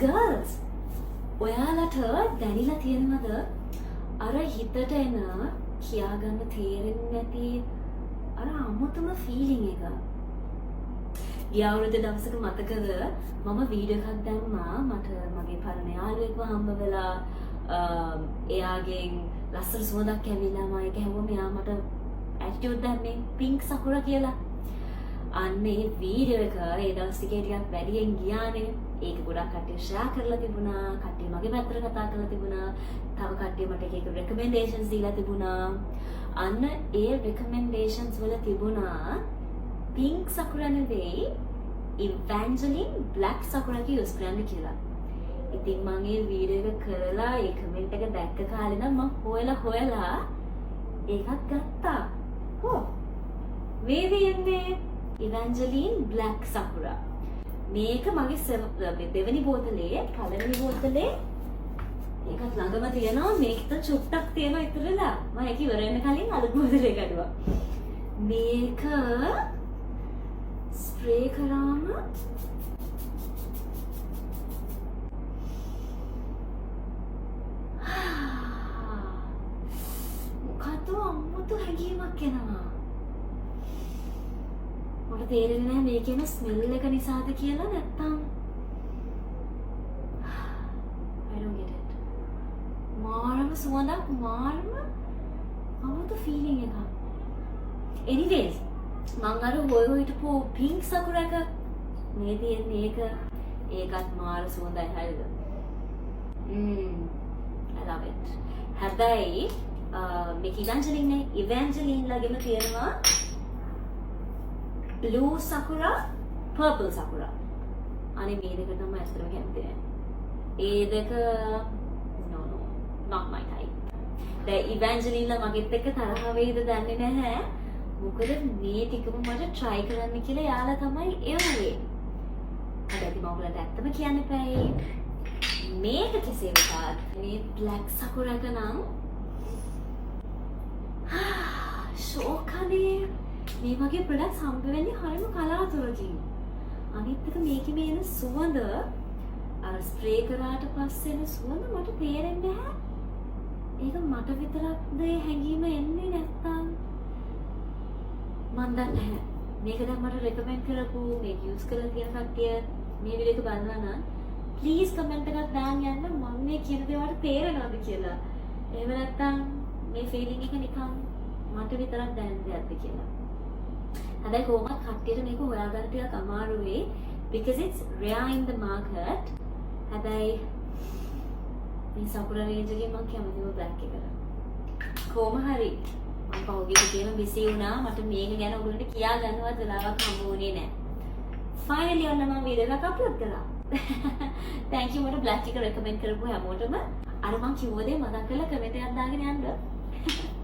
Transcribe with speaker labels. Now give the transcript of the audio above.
Speaker 1: girls ඔයාලට දැනිලා තියෙනවද අර හිතට එන කියාගන්න තේරෙන්නේ නැති අර අමුතුම ෆීලිං එක. ගිය අවුරුද්ද දවසක මතකද මම වීඩියෝ එකක් දැම්මා මට මගේ පරණ යාළුවෙක්ව හම්බ වෙලා එයාගෙන් ලස්සන සුවඳක් ඇවිල්ලා මම ඒක හැවුවම එයා මට ඇටිටියුඩ් දැම්මේ පින්ක් සකුරා කියලා. අන්න ඒ වීඩියෝ එක ඒ දවස් ටිකේ ටිකක් වැඩියෙන් ගියානේ. ඒක ගොඩක් කට්ටිය ෂෙයා කරලා තිබුණා. කට්ටිය මගේ පැත්තට කතා කරලා තිබුණා. තව කට්ටිය මට එක එක රෙකමෙන්ඩේෂන්ස් දීලා තිබුණා. අන්න ඒ රෙකමෙන්ඩේෂන්ස් වල තිබුණා පින්ක් සකුරා නෙවෙයි ඉවැන්ජලින් බ්ලැක් සකුරා යූස් කරන්න කියලා. ඉතින් මම ඒ වීඩියෝ එක කරලා ඒ කමෙන්ට් එක දැක්ක කාලේ නම් මම හොයලා ඒකත් ගත්තා. හෝ මේ තියෙන්නේ ඉවැන්ජලින් බ්ලැක් සකුරා. මේක මගේ දෙවෙනි බෝතලේ පළවෙනි බෝතලේ ඒකත් ළඟම තියෙනවා. මේකට චුට්ටක් තියෙනවා ඉතුරුලා. මම ඒක ඉවර වෙන කලින් අලුත් බෝතලේ ගන්නවා. මේක ස්ප්‍රේ කරාම මොකද අමුතු හැඟීමක් එනවා. මට තේරෙන්නේ නැහැ මේකේන ස්මෙල් එක නිසාද කියලා නැත්තම් I don't get it. මාරම සුවඳක් මාරම අමුතු ෆීලිං එකක්. anyways මං අර හොය හිටපු පින්ක් සකුරාක මේ තියෙන්නේ ඒකත් මාර සුවඳයි හරිද? I love it. හැබැයි මේක ඉවැන්ජලින් ලගෙම තියෙනවා blue sakura, purple sakura. අනේ මේ දෙක තමයි ඇත්තටම කැමති නෑ. ඒ දෙක no not my type. දැන් ඉවැන්ජලින්ලා මගෙත් එක්ක තරහ වේද දන්නේ නැහැ. මොකද මේ ටිකම මට try කරන්න කියලා යාලා තමයි එවුවේ. හැබැයි මම ඔයාලට ඇත්තම කියන්න එපායි. මේක කෙසේ වෙතත් මේ black sakura එක නම් ෂෝකනේ මේ වගේ ප්‍රොඩක්ට්ස් හම්බ වෙන්නේ හරිම කලාතුරකින්. අනිත් එක මේකේ මේ එන සුවඳ අර ස්ප්‍රේ කරාට පස්සේ එන සුවඳ මට තේරෙන්නේ නැහැ. ඒක මට විතරක්ද ඒ හැඟීම එන්නේ නැත්තම් මන් දන්නේ නැහැ. මේක දැන් මට රෙකමෙන්ඩ් කරපු මේක යූස් කරලා තියෙන කට්ටිය මේ වීඩියෝ එක බලනවා නම් ප්ලීස් කමෙන්ට් එකක් දාන්න යන්න මම මේ කියන දේ වලට තේරෙනවද කියලා. එහෙම නැත්තම් මේ ෆීලිං එක නිකන් මට විතරක් දැනෙන දෙයක්ද කියලා. හැබැයි කොහොමද කට්ටියට මේක හොයාගන්න ටිකක් අමාරු වෙයි because it's rare in the market. හැබැයි මේ සකුරා රේන්ජ් එකේ මම කැමතිම බ්ලැක් එකට. කොහොම හරි මම පහුගිය ටිකේම බිසි වුණා. මට මේක ගැන ඔයගොල්ලන්ට කියා ගන්නවත් වෙලාවක් හම්බ වුණේ නැහැ. ෆයිනලි ඔන්න මම වීඩියෝ එකක් අප්ලෝඩ් කළා. thank you මට බ්ලැක් එක රෙකමෙන්ඩ් කරපු හැමෝටම. අර මම කිව්ව දේ මතක් කරලා කමෙන්ට් එකක් දාගෙන යන්න.